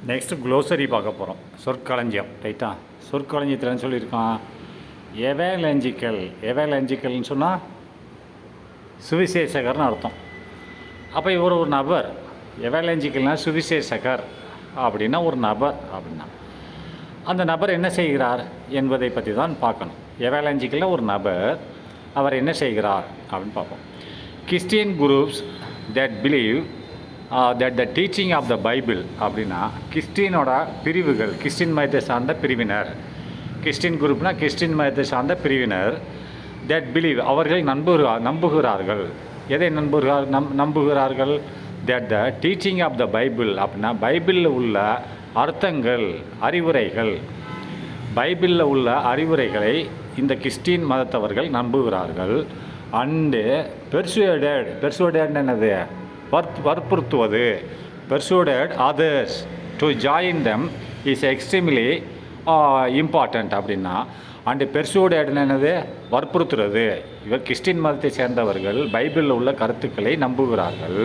Next glossary பார்க்க போகிறோம். சொற்களஞ்சியம் ரைட்டா. சொற்களஞ்சியத்தில் சொல்லியிருக்கான் எவேலஞ்சிக்கல்னு சொன்னால் சுவிசேஷகர்னு அர்த்தம். அப்போ இவர் ஒரு நபர். எவேலஞ்சிக்கல்னால் சுவிசேஷகர் அப்படின்னா ஒரு நபர் அப்படின்னா அந்த நபர் என்ன செய்கிறார் என்பதை பற்றி தான் பார்க்கணும். எவேலஞ்சிக்கல்னால் ஒரு நபர், அவர் என்ன செய்கிறார் அப்படின்னு பார்ப்போம். Christian groups that believe that the teaching of the Bible அப்படின்னா கிறிஸ்டினோட பிரிவுகள், கிறிஸ்டின் மதத்தை சார்ந்த பிரிவினர். கிறிஸ்டின் குரூப்னால் கிறிஸ்டின் மதத்தை சார்ந்த பிரிவினர். தட் பிலீவ் அவர்கள் நம்புகிறார்கள். எதை நம்புகிறார்கள்? That the teaching of the Bible அப்படின்னா பைபிளில் உள்ள அர்த்தங்கள், அறிவுரைகள், பைபிளில் உள்ள அறிவுரைகளை இந்த கிறிஸ்டின் மதத்தவர்கள் நம்புகிறார்கள். அண்டு பெர்சுவேடட் என்னது? வற்புறுத்துவது. Persuaded others to join them is extremely important அப்படின்னா அண்டு பெர்சுவேடட்னு என்னது? வற்புறுத்துறது. இவர் கிறிஸ்டின் மதத்தை சேர்ந்தவர்கள் பைபிளில் உள்ள கருத்துக்களை நம்புகிறார்கள்.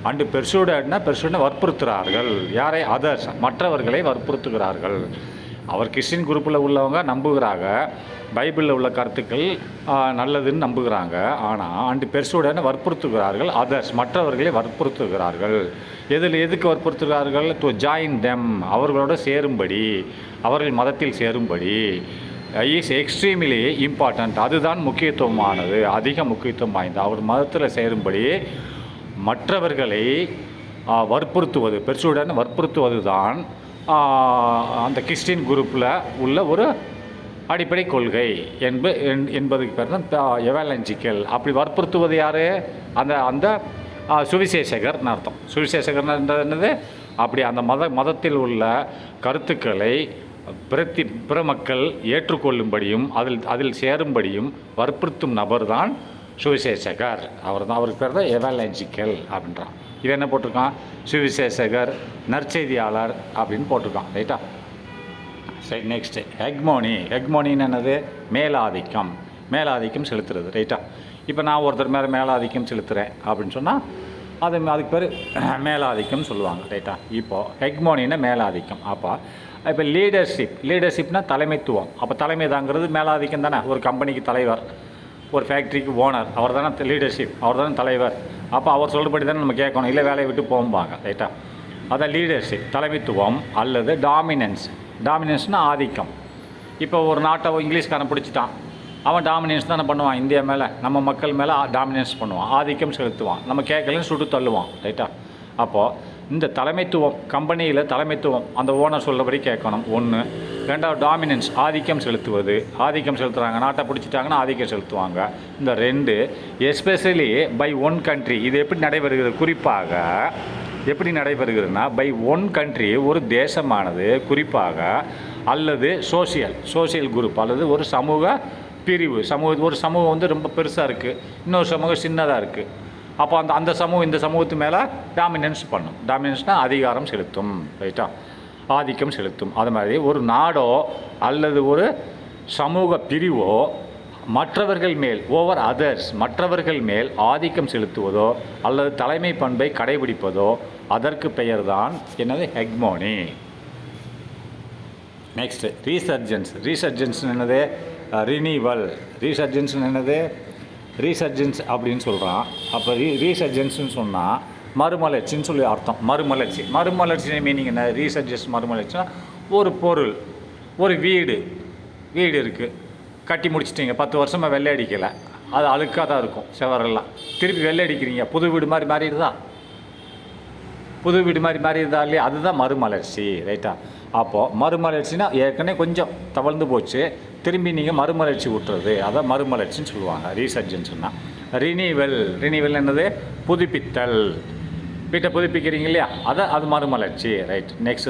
அண்டு பெர்சுவேடட்னா வற்புறுத்துகிறார்கள். யாரை? அதர்ஸ், மற்றவர்களை வற்புறுத்துகிறார்கள். அவர் கிறிஸ்டின் குரூப்பில் உள்ளவங்க நம்புகிறாங்க, பைபிளில் உள்ள கருத்துக்கள் நல்லதுன்னு நம்புகிறாங்க. ஆனால் அண்டு பெர்சுவேடட்னு வற்புறுத்துகிறார்கள். அதர்ஸ், மற்றவர்களை வற்புறுத்துகிறார்கள். எதுக்கு வற்புறுத்துகிறார்கள்? டு ஜாயின் தெம் அவர்களோட சேரும்படி, அவர்கள் மதத்தில் சேரும்படி. இஸ் எக்ஸ்ட்ரீம்லி இம்பார்ட்டண்ட் அதுதான் முக்கியத்துவமானது, அதிக முக்கியத்துவம் வாய்ந்த அவர் மதத்தில் சேரும்படி மற்றவர்களை வற்புறுத்துவது, பெர்சுவேடட்னு வற்புறுத்துவது தான் அந்த கிறிஸ்டின் குரூப்பில் உள்ள ஒரு அடிப்படை கொள்கை என்பதுக்கு பேர் தான் எவேலஞ்சிக்கல். அப்படி வற்புறுத்துவது யார்? அந்த சுவிசேஷகர்னு அர்த்தம். சுவிசேஷகர்னு என்னது? அப்படி அந்த மதத்தில் உள்ள கருத்துக்களை பிற மக்கள் ஏற்றுக்கொள்ளும்படியும் அதில் சேரும்படியும் வற்புறுத்தும் நபர் தான் சுவிசேஷகர். அவருக்கு பேர் தான் எவேலஞ்சிக்கல் அப்படின்றான். இவன் என்ன போட்டிருக்கான்? சுவிசேஷகர், நற்செய்தியாளர் அப்படின்னு போட்டிருக்கான். ரைட்டா. சரி, நெக்ஸ்ட்டு ஹெக்மோனின்னு என்னது? மேலாதிக்கம் செலுத்துறது. ரைட்டா. இப்போ நான் ஒருத்தர் மேலே மேலாதிக்கம் செலுத்துகிறேன் அப்படின்னு சொன்னால் அதுக்கு பேர் மேலாதிக்கம் சொல்லுவாங்க. ரைட்டா. இப்போது ஹெக்மோனின்னா மேலாதிக்கம். இப்போ லீடர்ஷிப்னால் தலைமைத்துவம். அப்போ தலைமை தாங்கிறது மேலாதிக்கம் தானே. ஒரு கம்பெனிக்கு தலைவர், ஒரு ஃபேக்ட்ரிக்கு ஓனர், அவர் தானே லீடர்ஷிப், அவர் தானே தலைவர். அப்போ அவர் சொல்கிறபடி தானே நம்ம கேட்கணும், இல்லை வேலையை விட்டு போகும்பாங்க. ரைட்டா. அதான் லீடர்ஷிப், தலைமைத்துவம். அல்லது டாமினன்ஸ்னால் ஆதிக்கம். இப்போ ஒரு நாட்டை இங்கிலீஷ்காரன் பிடிச்சிட்டான், அவன் டாமினன்ஸ் தானே பண்ணுவான். இந்தியா மேலே, நம்ம மக்கள் மேலே டாமினன்ஸ் பண்ணுவான், ஆதிக்கம் செலுத்துவான், நம்ம கேட்கலன்னு சுட்டு தள்ளுவான். ரைட்டா. அப்போது இந்த தலைமைத்துவம், கம்பெனியில் தலைமைத்துவம், அந்த ஓனர் சொல்லபடி கேட்கணும். ஒன்று. ரெண்டாவது டாமினன்ஸ், ஆதிக்கம் செலுத்துகிறாங்க, நாட்டை பிடிச்சிட்டாங்கன்னா ஆதிக்கம் செலுத்துவாங்க. இந்த ரெண்டு எஸ்பெஷலி பை ஒன் கண்ட்ரி. இது எப்படி நடைபெறுகிறது? குறிப்பாக எப்படி நடைபெறுகிறதுனா பை ஒன் கண்ட்ரி, ஒரு தேசமானது குறிப்பாக, அல்லது சோசியல் குரூப், அல்லது ஒரு சமூக பிரிவு. ஒரு சமூகம் வந்து ரொம்ப பெருசாக இருக்குது, இன்னொரு சமூகம் சின்னதாக இருக்குது. அப்போ அந்த சமூகம் இந்த சமூகத்து மேலே டாமினன்ஸ் பண்ணும். டாமினன்ஸ்னால் அதிகாரம் செலுத்தும். ரைட்டா. ஆதிக்கம் செலுத்தும். அது மாதிரி ஒரு நாடோ அல்லது ஒரு சமூக பிரிவோ மற்றவர்கள் மேல், ஓவர் அதர்ஸ், மற்றவர்கள் மேல் ஆதிக்கம் செலுத்துவதோ அல்லது தலைமை பண்பை கடைபிடிப்பதோ அதற்கு பெயர் தான் என்னது? ஹெக்மோனி. நெக்ஸ்ட் ரீசர்ஜன்ஸ் என்னது? ரினிவல். ரீசர்ஜன்ஸ் அப்படின்னு சொல்கிறான். அப்போ ரீசர்ஜன்ஸ்னு சொன்னால் மறுமலர்ச்சின்னு சொல்லி அர்த்தம். மறுமலர்ச்சி மீனிங் என்ன? ரீசர்ஜன்ஸ் மறுமலர்ச்சினா ஒரு பொருள், ஒரு வீடு இருக்குது, கட்டி முடிச்சிட்டிங்க, 10 வருஷமாக வெள்ளை அடிக்கலை, அது அழுக்காக தான் இருக்கும் செவரெல்லாம், திருப்பி வெள்ளை அடிக்கிறீங்க, புது வீடு மாதிரி மாறிடுதா இல்லையா? அதுதான் மறுமலர்ச்சி. ரைட்டா. அப்போது மறுமலர்ச்சினா ஏற்கனவே கொஞ்சம் தவழ்ந்து போச்சு, திரும்பி நீங்கள் மறுமலர்ச்சி விட்டுறது, அதான் மறுமலர்ச்சின்னு சொல்லுவாங்க. ரீசர்ஜன்ஸ்னால் ரினிவல் என்னது? புதுப்பித்தல். வீட்டை புதுப்பிக்கிறீங்க இல்லையா, அது மறுமலர்ச்சி. ரைட். நெக்ஸ்ட்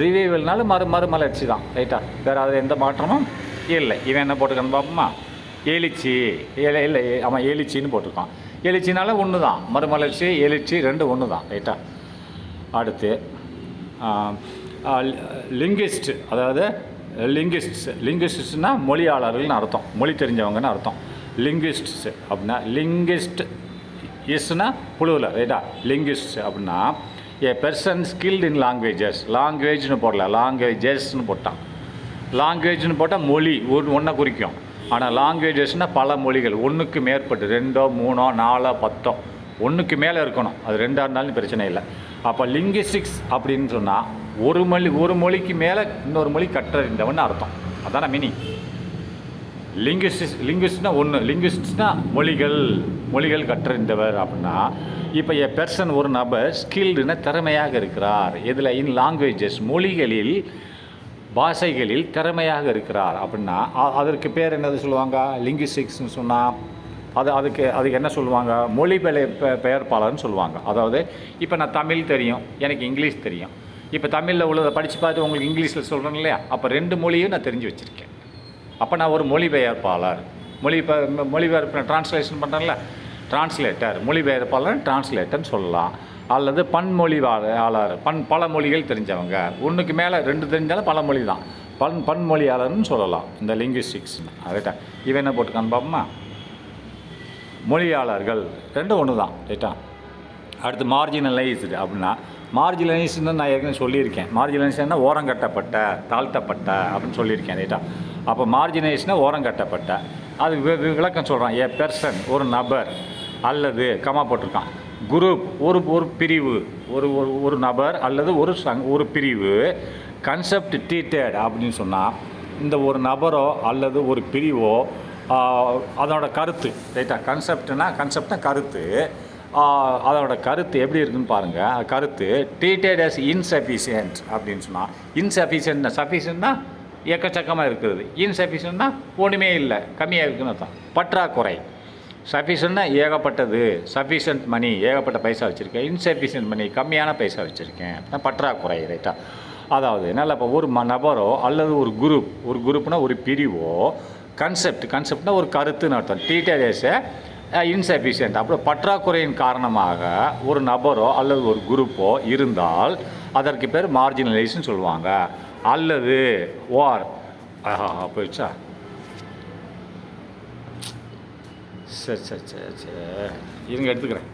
ரிவியூவல்னாலும் மறுமலர்ச்சி தான். ரைட்டா. வேறு அது எந்த மாற்றமும் இல்லை. இவன் என்ன போட்டுக்கான்னு பார்ப்போமா? இல்லை அவன் எழுச்சின்னு போட்டிருக்கான். எழுச்சினால ஒன்று தான், மறுமலர்ச்சி எழுச்சி ரெண்டு ஒன்று தான். ரைட்டா. அடுத்து லிங்கிஸ்ட், அதாவது லிங்கிஸ்ட்ஸ்னால் மொழியாளர்கள்னு அர்த்தம், மொழி தெரிஞ்சவங்கன்னு அர்த்தம். லிங்கிஸ்ட்ஸ் அப்படின்னா லிங்கிஸ்ட் இஸ்னா புழுவில். ரைட்டா. லிங்கிஸ்ட் அப்படின்னா ஏ பெர்சன் ஸ்கில்டு இன் லாங்குவேஜஸ். லாங்குவேஜ்னு போடல, லாங்குவேஜஸ்ன்னு போட்டான். லாங்குவேஜ்னு போட்டால் மொழி ஒன்றை குறிக்கும். ஆனால் லாங்குவேஜஸ்னால் பல மொழிகள், ஒன்றுக்கு மேற்பட்டு, 2, 3, 4, 10, ஒன்றுக்கு மேலே இருக்கணும். அது 2ஆக இருந்தாலும் பிரச்சனை இல்லை. அப்போ லிங்குவிஸ்டிக்ஸ் அப்படின்னு சொன்னால் ஒரு மொழிக்கு மேலே இன்னொரு மொழி கற்றறிந்தவன் அர்த்தம். அதான மீனிங். லிங்குவிஸ்ட்னா ஒன்று, லிங்குவிஸ்ட்னா மொழிகள் கற்றறிந்தவர் அப்படின்னா. இப்போ எ பெர்சன் ஒரு நபர் ஸ்கில்டுனா திறமையாக இருக்கிறார். இதில் இன் லாங்குவேஜஸ் மொழிகளில் பாஷைகளில் திறமையாக இருக்கிறார் அப்படின்னா அதற்கு பேர் என்னது சொல்லுவாங்க? லிங்குவிஸ்டிக்ஸ்னு சொன்னால் அதுக்கு என்ன சொல்லுவாங்க? மொழி பெயர்ப்பாளர்னு சொல்லுவாங்க. அதாவது இப்போ நான் தமிழ் தெரியும், எனக்கு இங்கிலீஷ் தெரியும். இப்போ தமிழில் உள்ளதை படித்து பார்த்து உங்களுக்கு இங்கிலீஷில் சொல்கிறேன் இல்லையா? அப்போ 2 மொழியும் நான் தெரிஞ்சு வச்சுருக்கேன். அப்போ நான் ஒரு மொழிபெயர்ப்பாளர். மொழிபெயர்ப்பு ட்ரான்ஸ்லேஷன் பண்ணுறேன்ல, டிரான்ஸ்லேட்டர். மொழிபெயர்ப்பாளர் டிரான்ஸ்லேட்டர்னு சொல்லலாம். அல்லது பன்மொழியாளர், பல மொழிகள் தெரிஞ்சவங்க. ஒன்றுக்கு மேலே 2 தெரிஞ்சாலும் பல மொழி தான், பன்மொழியாளர்னு சொல்லலாம் இந்த லிங்குவிஸ்டிக்ஸ். ரைட்டா? இவன் என்ன போட்டுக்கான்னு பார்ப்போமா? மொழியாளர்கள் 2 ஒன்று தான். ரைட்டா? அடுத்து மார்ஜினலைஸ்டு அப்படின்னா, மார்ஜினலைஸ்டுன்னு நான் ஏற்கனவே சொல்லியிருக்கேன். மார்ஜினலைஸ்டுன்னா ஓரங்கட்டப்பட்ட, தாழ்த்தப்பட்ட அப்படின்னு சொல்லியிருக்கேன். ரைட்டா? அப்போ மார்ஜினலைஸ்டுனா ஓரங்கட்டப்பட்ட. அது விளக்கம் சொல்கிறான். ஏ பெர்சன் ஒரு நபர், அல்லது கமா போட்டிருக்கான், குரூப் ஒரு பிரிவு, ஒரு நபர் அல்லது ஒரு பிரிவு. கன்செப்ட் ட்ரீட்டட் அப்படின்னு சொன்னால் இந்த ஒரு நபரோ அல்லது ஒரு பிரிவோ அதோட கருத்து. ரைட்டா? கன்செப்ட்னா கருத்து. அதோட கருத்து எப்படி இருக்குதுன்னு பாருங்கள். கருத்து ட்ரீட்டட் அஸ் இன்சஃபிஷியன்ட் அப்படின்னு சொன்னால், இன்சஃபிஷியன்ட்னா சஃபிஷியன்ட்னா எக்கச்சக்கமாக இருக்குது, இன்சஃபிஷியன்ட்னா ஒன்றுமே இல்லை, கம்மியாக இருக்குதுன்னு அர்த்தம். பற்றாக்குறை. சஃபிஷியன்ட்னா ஏகப்பட்டது, சஃபிஷியன்ட் மணி ஏகப்பட்ட பைசா வச்சுருக்கேன், இன்சஃபிஷியன்ட் மணி கம்மியான பைசா வச்சுருக்கேன், பற்றாக்குறை. ரைட்டா? அதாவது நல்ல இப்போ ஒரு நபரோ அல்லது ஒரு குரூப்னா ஒரு பிரிவோ, கன்செப்ட்னா ஒரு கருத்துன்னு அர்த்தம். Treated as insufficient. அப்புறம் பற்றாக்குறையின் காரணமாக ஒரு நபரோ அல்லது ஒரு குரூப்போ இருந்தால் அதற்கு பேர் மார்ஜினலைஸ்ன்னு சொல்லுவாங்க. அல்லது போயிடுச்சா? சரி இருங்க எடுத்துக்கிறேன்.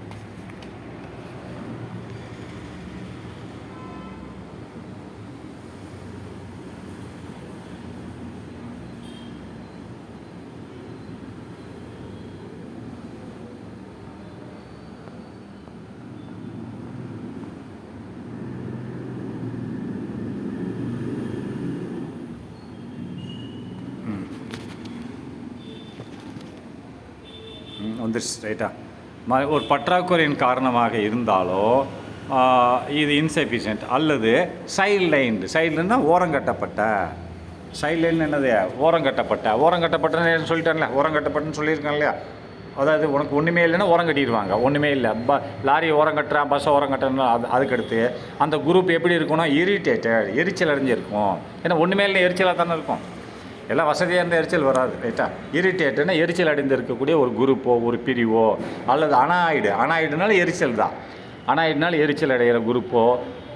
வந்துருச்சு. ரைட்டா? ஒரு பற்றாக்குறையின் காரணமாக இருந்தாலோ இது இன்சஃபிஷியன்ட் அல்லது சைல்டுலைன்னா ஓரங்கட்டப்பட்ட. சைல்டுலைன் என்னது? ஓரங்கட்டப்பட்டன்னு சொல்லிட்டாங்களே, ஓரங்கட்டப்பட்டுன்னு சொல்லியிருக்காங்க இல்லையா? அதாவது உனக்கு ஒன்றுமே இல்லைன்னா ஓரம் கட்டிடுவாங்க. ஒன்றுமே இல்லை, லாரி ஓரம் கட்டுறான், பஸ்ஸை ஓரம் கட்டுறா. அதுக்கடுத்து அந்த குரூப் எப்படி இருக்கணும்? இரிட்டேட்டட், எரிச்சல் அடைஞ்சிருக்கும். ஏன்னா ஒன்றுமே இல்லை, எரிச்சலாக தானே இருக்கும். எல்லாம் வசதியாக இருந்த எரிச்சல் வராது. ரைட்டா? இரிட்டேட்டுன்னா எரிச்சல் அடைந்து இருக்கக்கூடிய ஒரு குரூப்போ ஒரு பிரிவோ, அல்லது அனாய்டுனால எரிச்சல் தான். அனாய்டுனால எரிச்சல் அடைகிற குரூப்போ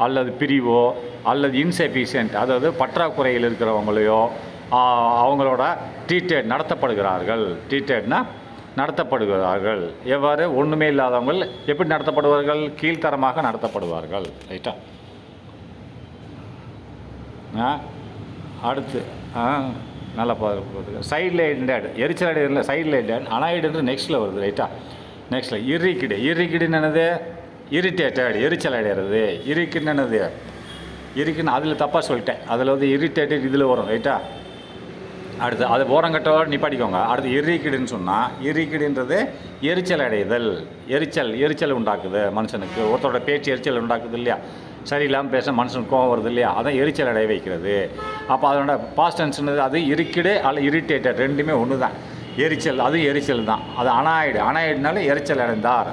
அல்லது பிரிவோ, அல்லது இன்சஃபிஷியன்ட் அதாவது பற்றாக்குறையில் இருக்கிறவங்களையோ அவங்களோட நடத்தப்படுகிறார்கள். எவ்வாறு? ஒன்றுமே இல்லாதவங்கள் எப்படி நடத்தப்படுவார்கள்? கீழ்த்தரமாக நடத்தப்படுவார்கள். ரைட்டா? அடுத்து நல்லா பார்த்து சைட்லைண்டட், எரிச்சல் அடையில சைட்லைண்டட். அனாய்டுன்ற நெக்ஸ்ட்டில் வருது. ரைட்டா? நெக்ஸ்ட்டில் இரிக்கிடுன்னு என்னது? இரிட்டேட்டட், எரிச்சல் அடைகிறது. இருக்குன்னு என்னது? இருக்குன்னு அதில் தப்பாக சொல்லிட்டேன். அதில் வந்து இரிட்டேட்டட் இதில் வரும். ரைட்டா? அடுத்து அது ஓரங்கட்டோடு நிப்பாட்டிக்கோங்க. அடுத்து இரிக்கிடுன்னு சொன்னால், இரிக்கிடுன்றது எரிச்சல் அடைதல். எரிச்சல் உண்டாக்குது மனுஷனுக்கு. ஒருத்தரோட பேச்சு எரிச்சல் உண்டாக்குது இல்லையா? சரியில்லாமல் பேச மனுஷனுக்கு கோவம் வருது இல்லையா? அதான் எரிச்சல் அடைய வைக்கிறது. அப்போ அதனோட பாஸ்ட் டென்ஸ்னது அது இரிக்கிடு அல்ல இரிட்டேட்டட், ரெண்டுமே ஒன்று தான். அது எரிச்சல் தான். அது அனாய்டுனால எரிச்சல் அடைந்தார்.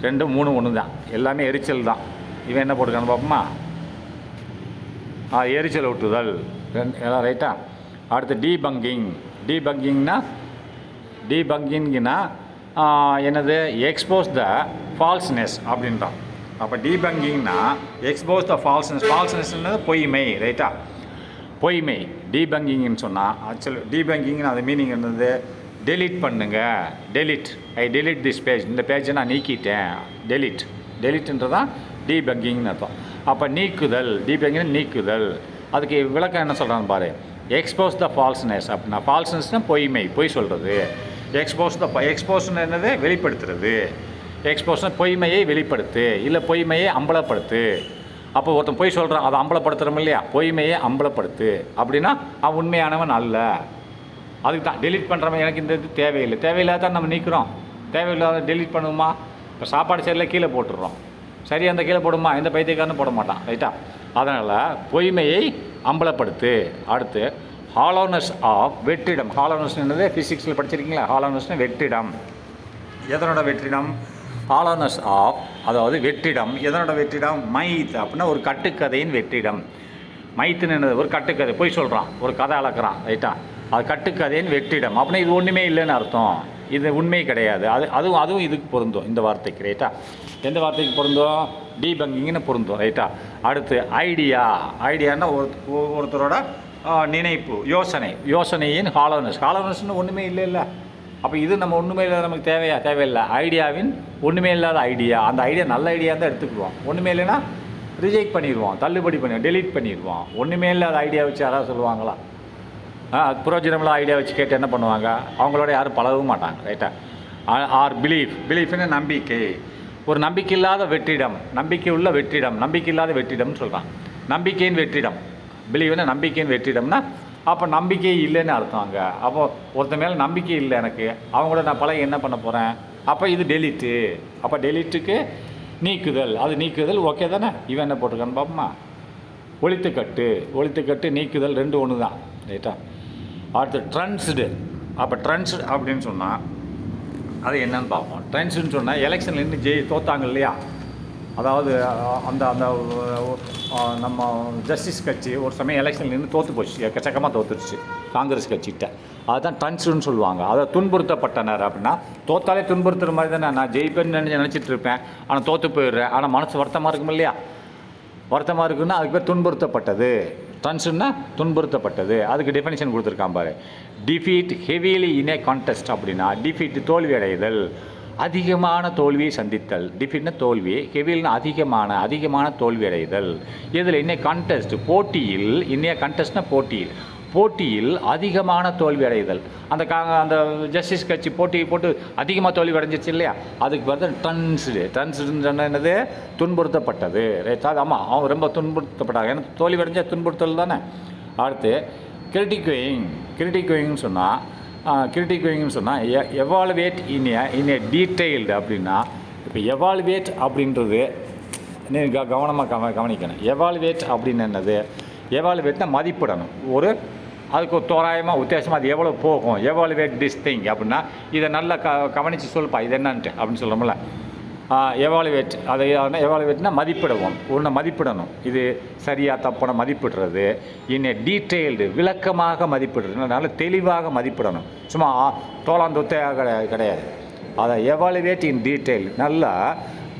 2, 3 ஒன்று தான். எல்லாமே எரிச்சல் தான். இவன் என்ன போட்டுக்கான்னு பார்ப்போமா? எரிச்சல் ஊட்டுதல். எல்லாம் ரைட்டா? அடுத்து டீபங்கிங்னா என்னது? எக்ஸ்போஸ் த ஃபால்ஸ்னஸ் அப்படின்றான். அப்போ டீபங்கிங்னா எக்ஸ்போஸ் த ஃபால்ஸ்னஸ்ன்றது பொய்மை. ரைட்டா? பொய்மை. டீபங்கிங்னு சொன்னால் டீபங்கிங்னு அது மீனிங் என்னது? டெலிட் பண்ணுங்க. Delete this page. இந்த பேஜை நான் நீக்கிட்டேன். டெலிட்ன்றதான் டீபங்கிங்னு அர்த்தம். அப்போ நீக்குதல், டீபங்கிங் நீக்குதல். அதுக்கு விளக்கம் என்ன சொல்கிறான்னு பாரு. எக்ஸ்போஸ் த ஃபால்ஸ்னஸ் அப்படின்னா, ஃபால்ஸ்னஸ்னால் பொய்மை, பொய் சொல்கிறது. எக்ஸ்போஸ்னு என்னது, வெளிப்படுத்துறது. எக்ஸ்போஸ்னால் பொய்மையை வெளிப்படுத்து, இல்லை பொய்மையை அம்பலப்படுத்து. அப்போ ஒருத்தன் பொய் சொல்கிறான், அதை அம்பலப்படுத்துகிறோம் இல்லையா, பொய்மையை அம்பலப்படுத்து அப்படின்னா அவன் உண்மையானவன் அல்ல. அதுக்கு தான் டெலீட் பண்ணுறவன், எனக்கு இந்த இது தேவையில்லை, தேவையில்லாத தான் நம்ம நீக்கிறோம். தேவையில்லாத டெலீட் பண்ணுவோமா? இப்போ சாப்பாடு சரியில்லை கீழே போட்டுடுறோம், சரி அந்த கீழே போடுமா, எந்த பைத்தியக்காரனும் போட மாட்டான், ரைட்டா? அதனால் பொய்மையை அம்பலப்படுத்து. அடுத்து ஹாலோனஸ் ஆஃப், வெற்றிடம். ஹாலோனஸ் என்னது, ஃபிசிக்ஸில் படிச்சிருக்கீங்களா? ஹாலோனஸ்னு வெற்றிடம். எதனோட வெற்றிடம்? ஹாலோனஸ் ஆஃப், அதாவது வெற்றிடம். எதனோட வெற்றிடம்? மைத் அப்படின்னா ஒரு கட்டுக்கதையின் வெற்றிடம். மைத்துன்னு என்னது, ஒரு கட்டுக்கதை, போய் சொல்கிறான், ஒரு கதை அளக்குறான், ரைட்டா? அது கட்டுக்கதையின் வெற்றிடம் அப்படின்னா இது ஒன்றுமே இல்லைன்னு அர்த்தம், இது உண்மை கிடையாது. அதுவும் இதுக்கு பொருந்தும், இந்த வார்த்தைக்கு, ரைட்டா? எந்த வார்த்தைக்கு பொருந்தும்? டீபங்கிங்னு பொருந்தும், ரைட்டா? அடுத்து ஐடியான்னா ஒருத்தரோட நினைப்பு, யோசனையின் ஹாலோனஸ்னு ஒன்றுமே இல்லை. அப்போ இது நம்ம ஒன்றுமே இல்லாத நமக்கு தேவையில்லை. ஐடியாவின் ஒன்றுமே இல்லாத ஐடியா, அந்த ஐடியா நல்ல ஐடியா தான் எடுத்துக்குவோம். ஒன்றுமே இல்லைன்னா ரிஜெக்ட் பண்ணிடுவோம், தள்ளுபடி டெலீட் பண்ணிடுவோம். ஒன்றுமே இல்லாத ஐடியா வச்சு யாராவது சொல்லுவாங்களா? புரோஜனமில்லாத ஐடியா வச்சு கேட்டு என்ன பண்ணுவாங்க? அவங்களோட யாரும் பழகவும் மாட்டாங்க, ரைட்டா? ஆர் பிலீஃப்னு நம்பிக்கை. ஒரு நம்பிக்கை இல்லாத வெற்றிடம், நம்பிக்கை உள்ள வெற்றிடம், நம்பிக்கை இல்லாத வெற்றிடம்னு சொல்கிறான். நம்பிக்கையின் வெற்றிடம், பிலீவ்னா நம்பிக்கையின் வெற்றிடம்னா அப்போ நம்பிக்கை இல்லைன்னு அர்த்தம் அங்கே. அப்போ ஒருத்த மேலே நம்பிக்கை இல்லை எனக்கு, அவங்களோட நான் பழகி என்ன பண்ண போகிறேன்? அப்போ இது டெலிட்டு. அப்போ டெலிட்டுக்கு நீக்குதல், அது நீக்குதல் ஓகே தானே? இவன் என்ன போட்டிருக்கான்னு பார்ப்போமா? ஒழித்துக்கட்டு நீக்குதல் ரெண்டு ஒன்று தான், ரைட்டா? அடுத்து ட்ரன்ஸ்டு. அப்போ ட்ரன்ஸ்டு அப்படின்னு சொன்னால் அது என்னன்னு பார்ப்போம். ட்ரன்ஸ்டுன்னு சொன்னால் எலெக்ஷனில் நின்று தோத்தாங்க இல்லையா, அதாவது அந்த அந்த நம்ம ஜஸ்டிஸ் கட்சி ஒரு சமயம் எலெக்ஷனில் நின்று தோற்று போச்சு, எக்கச்சக்கமாக தோற்றுருச்சு காங்கிரஸ் கட்சிகிட்ட. அதுதான் ட்ரன்ஸ்டுன்னு சொல்லுவாங்க. அதை துன்புறுத்தப்பட்டனர் அப்படின்னா, தோத்தாலே துன்புறுத்துற மாதிரி தானே. நான் ஜெயிப்பேன்னு நினச்சிட்டு இருப்பேன், ஆனால் தோற்று போயிடுறேன், ஆனால் மனசு வருத்தமாக இருக்கும் இல்லையா? வருத்தமாக இருக்குன்னா அதுக்கு பேர் துன்புறுத்தப்பட்டது. ட்ரன்ஸ்டுன்னா துன்புறுத்தப்பட்டது. அதுக்கு டெஃபினிஷன் கொடுத்துருக்கான் பாரு. டிஃபீட் ஹெவிலி இன் ஏ கான்டெஸ்ட் அப்படின்னா, டிஃபீட் தோல்வி அடைதல், அதிகமான தோல்வியை சந்தித்தல். டிஃபீட்னா தோல்வி, ஹெவில்னா அதிகமான தோல்வி அடைதல். இதில் இன்னே கான்டெஸ்ட் போட்டியில், இன்னைய கான்டெஸ்ட்னா போட்டியில் அதிகமான தோல்வி அடைதல். அந்த ஜஸ்டிஸ் கட்சி போட்டு அதிகமாக தோல்வி அடைஞ்சிச்சு இல்லையா, அதுக்கு வந்து ட்ரன்ஸ்டுன்னு சொன்ன என்னது, துன்புறுத்தப்பட்டது, ரைட்? அது ஆமாம், அவங்க ரொம்ப துன்புறுத்தப்பட்டாங்க, ஏன்னா தோல்வி அடைஞ்சால் துன்புறுத்தல் தானே. அடுத்து கிரிட்டிக்விங்னு சொன்னால் எவாலுவேட் இன் ஏ டீட்டெயில்டு அப்படின்னா, இப்போ எவாலுவேட் அப்படின்றது நீங்கள் கவனமாக கவனிக்கணும். எவாலுவேட் அப்படின்னு என்னது? எவாலுவேட்னா மதிப்பிடணும். அதுக்கு ஒரு தோராயமாக உத்தேசமாக அது எவ்வளோ போகும், எவாலுவேட் திஸ் திங் அப்படின்னா இதை நல்லா கவனித்து சொல்லுப்பா இது என்னன்ட்டு அப்படின்னு சொல்கிறோம்ல. எவாலுவேட்னா மதிப்பிடணும். இது சரியாக தப்பான மதிப்பிடுறது. இன்னே டீட்டெயில்டு விளக்கமாக மதிப்பிடுறது, நல்ல தெளிவாக மதிப்பிடணும். சும்மா தோளாந்தொத்தையாக கிடையாது. அதை எவாலுவேட் இன் டீட்டெயில், நல்லா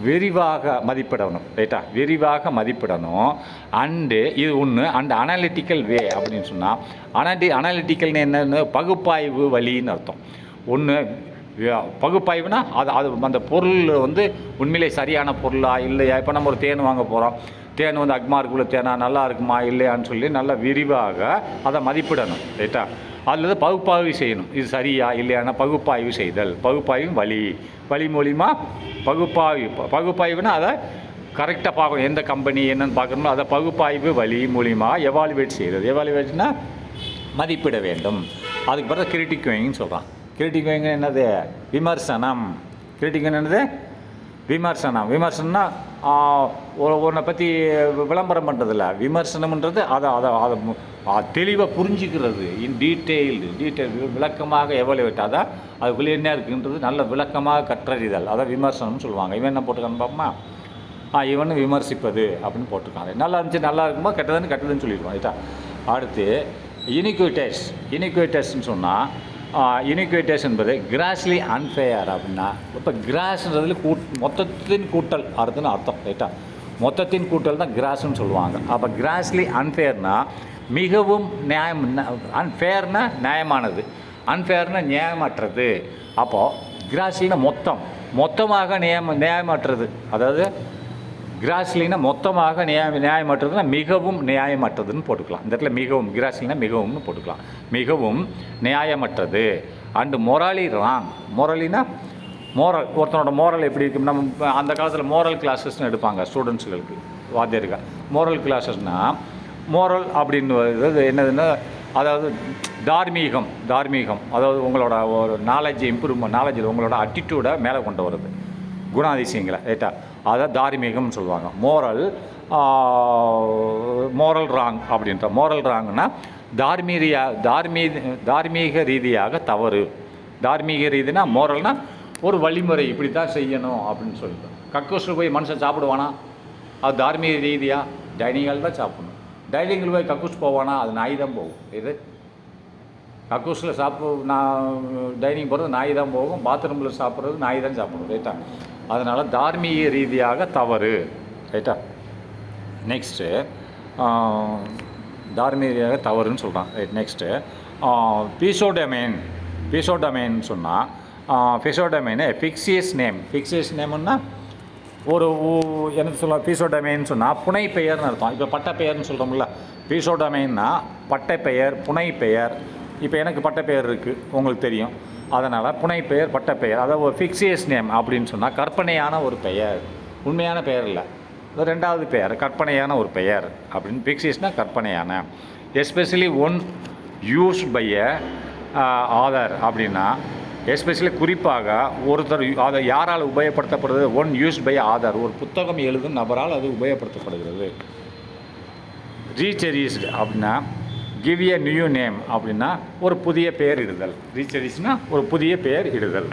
விரிவாக மதிப்பிடணும், ரைட்டா? விரிவாக மதிப்பிடணும். அண்டு இது ஒன்று. அண்டு அனாலிட்டிக்கல் வே அப்படின்னு சொன்னால், அனாலிட்டிக்கல்னு என்னென்னு, பகுப்பாய்வு வழின்னு அர்த்தம். ஒன்று பகுப்பாய்வுனா அது அந்த பொருள் வந்து உண்மையிலே சரியான பொருளா இல்லையா. இப்போ நம்ம ஒரு தேன் வாங்க போகிறோம், தேன் வந்து அக்மார்க்குள்ள தேனா நல்லா இருக்குமா இல்லையான்னு சொல்லி நல்லா விரிவாக அதை மதிப்பிடணும், ரைட்டா? அதில் பகுப்பாய்வு செய்யணும், இது சரியா இல்லையானா பகுப்பாய்வு செய்தல். பகுப்பாய்வு வழி மூலிமா பகுப்பாய்வுனா அதை கரெக்டாக பார்க்கணும், எந்த கம்பெனி என்னென்னு பார்க்கணுமோ அதை பகுப்பாய்வு வழி மூலிமா எவாலுவேட் செய்கிறது. எவாலுவேட்னா மதிப்பிட வேண்டும். அதுக்கு பிறகு கிரிட்டிக்விங்னு சொல்கிறான். கிரிட்டிக்விங் என்னது? விமர்சனம். கிரிட்டிக்விங் என்னது? விமர்சனம்னா ஒன்றை பற்றி விளம்பரம் பண்ணுறதில்ல. விமர்சனம்ன்றது அதை தெளிவாக புரிஞ்சிக்கிறது. இன் டீட்டெயில் விளக்கமாக எவாலுவேட், அதான் அதுக்குள்ளே என்ன இருக்குன்றது நல்ல விளக்கமாக கற்றறிதல், அதான் விமர்சனம்னு சொல்லுவாங்க. இவன் என்ன போட்டிருக்கான்னு பார்ப்போமா? இவன் விமர்சிப்பது அப்படின்னு போட்டிருக்காங்க. நல்லா இருந்துச்சு, நல்லா இருக்குமா, கெட்டதுன்னு சொல்லிடுவான், ரைட்டா? அடுத்து இனிக்வேட்டஸ்ன்னு சொன்னால், இனிக்வேட்டஸ் என்பது கிராஸ்லி அன்ஃபேர் அப்படின்னா, இப்போ கிராஸ்ன்றதுல மொத்தத்தின் கூட்டல் அதுன்னு அர்த்தம், ரைட்டா? மொத்தத்தின் கூட்டல் தான் கிராஸ்ன்னு சொல்லுவாங்க. அப்போ கிராஸ்லி அன்ஃபேர்னா மிகவும் அன்ஃபேர்னா நியாயமானது, அன்ஃபேர்னா நியாயமற்றது. அப்போது கிராஸ்லினா மொத்தமாக நியாயமற்றது. அதாவது கிராஸ்லினா மொத்தமாக நியாயமற்றதுன்னா மிகவும் நியாயமற்றதுன்னு போட்டுக்கலாம். இந்த இடத்துல மிகவும், கிராஸ்லினா மிகவும்னு போட்டுக்கலாம். மிகவும் நியாயமற்றது. And morally wrong. மொரலினா மோரல், ஒருத்தனோட மோரல் எப்படி இருக்குது. நம்ம அந்த காலத்தில் மோரல் கிளாஸஸ்ன்னு எடுப்பாங்க ஸ்டூடெண்ட்ஸுகளுக்கு, வாத்தியாருக்கு. மோரல் கிளாஸஸ்னால் மோரல் அப்படின்னு என்னதுன்னா, அதாவது தார்மீகம், அதாவது உங்களோட ஒரு நாலேஜ் இம்ப்ரூவ்மெண்ட், நாலேஜில் உங்களோட அட்டிடியூடை மேலே கொண்டு வருது, குணாதிசயங்களை, ரைட்டா, அதை தார்மீகம்னு சொல்லுவாங்க. மோரல் ராங் அப்படின்ற, மோரல் ராங்னா தார்மீக ரீதியாக தவறு. தார்மீக ரீதினா மோரல்னால் ஒரு வழிமுறை, இப்படி தான் செய்யணும் அப்படின்னு சொல்லிட்டு. கக்கூஸில் போய் மனுஷன் சாப்பிடுவானா? அது தார்மீக ரீதியாக டைனிங்கால் தான் சாப்பிடணும். டைனிங்கில் போய் கக்கூஸ் போவானா? அது நாய் தான் போகும். இது கக்கூஸில் டைனிங் போகிறது நாய் தான் போகும், பாத்ரூமில் சாப்பிட்றது நாய் தான் சாப்பிடும், ரைட்டா. அதனால் தார்மீக ரீதியாக தவறு, ரைட்டா. நெக்ஸ்ட்டு தார்மீக ரீதியாக தவறுன்னு சொல்கிறான், ரைட். நெக்ஸ்ட்டு பீசோடமைன் சொன்னால், பிசோடமைனு ஃபிக்ஸியஸ் நேம்னா ஒரு என்ன சொல்ல, பீசோடமைன்னு சொன்னால் புனை பெயர்னு அர்த்தம். இப்போ பட்ட பெயர்னு சொல்கிறோம்ல, பீசோடமைன்னா பட்டை பெயர், புனை பெயர். இப்போ எனக்கு பட்ட பெயர் இருக்குது, உங்களுக்கு தெரியும், அதனால் புனை பெயர், பட்ட பெயர். அதாவது ஒரு ஃபிக்ஸியஸ் நேம் அப்படின்னு சொன்னால் கற்பனையான ஒரு பெயர், உண்மையான பெயர் இல்லை, ரெண்டாவது பெயர், கற்பனையான ஒரு பெயர் அப்படின்னு. ஃபிக்ஸியஸ்னால் கற்பனையான. Especially one used by author அப்படின்னா, எஸ்பெஷலி குறிப்பாக ஒருத்தர் அதை யாரால் உபயோகப்படுத்தப்படுறது, ஒன் யூஸ்ட் பை ஆதர், ஒரு புத்தகம் எழுதும் நபரால் அது உபயோகப்படுத்தப்படுகிறது. ரீசெரிஸ்டு அப்படின்னா கிவ் எ நியூ நேம் அப்படின்னா ஒரு புதிய பெயர் இடுதல். ரீசெரிஸ்னால் ஒரு புதிய பெயர் இடுதல்.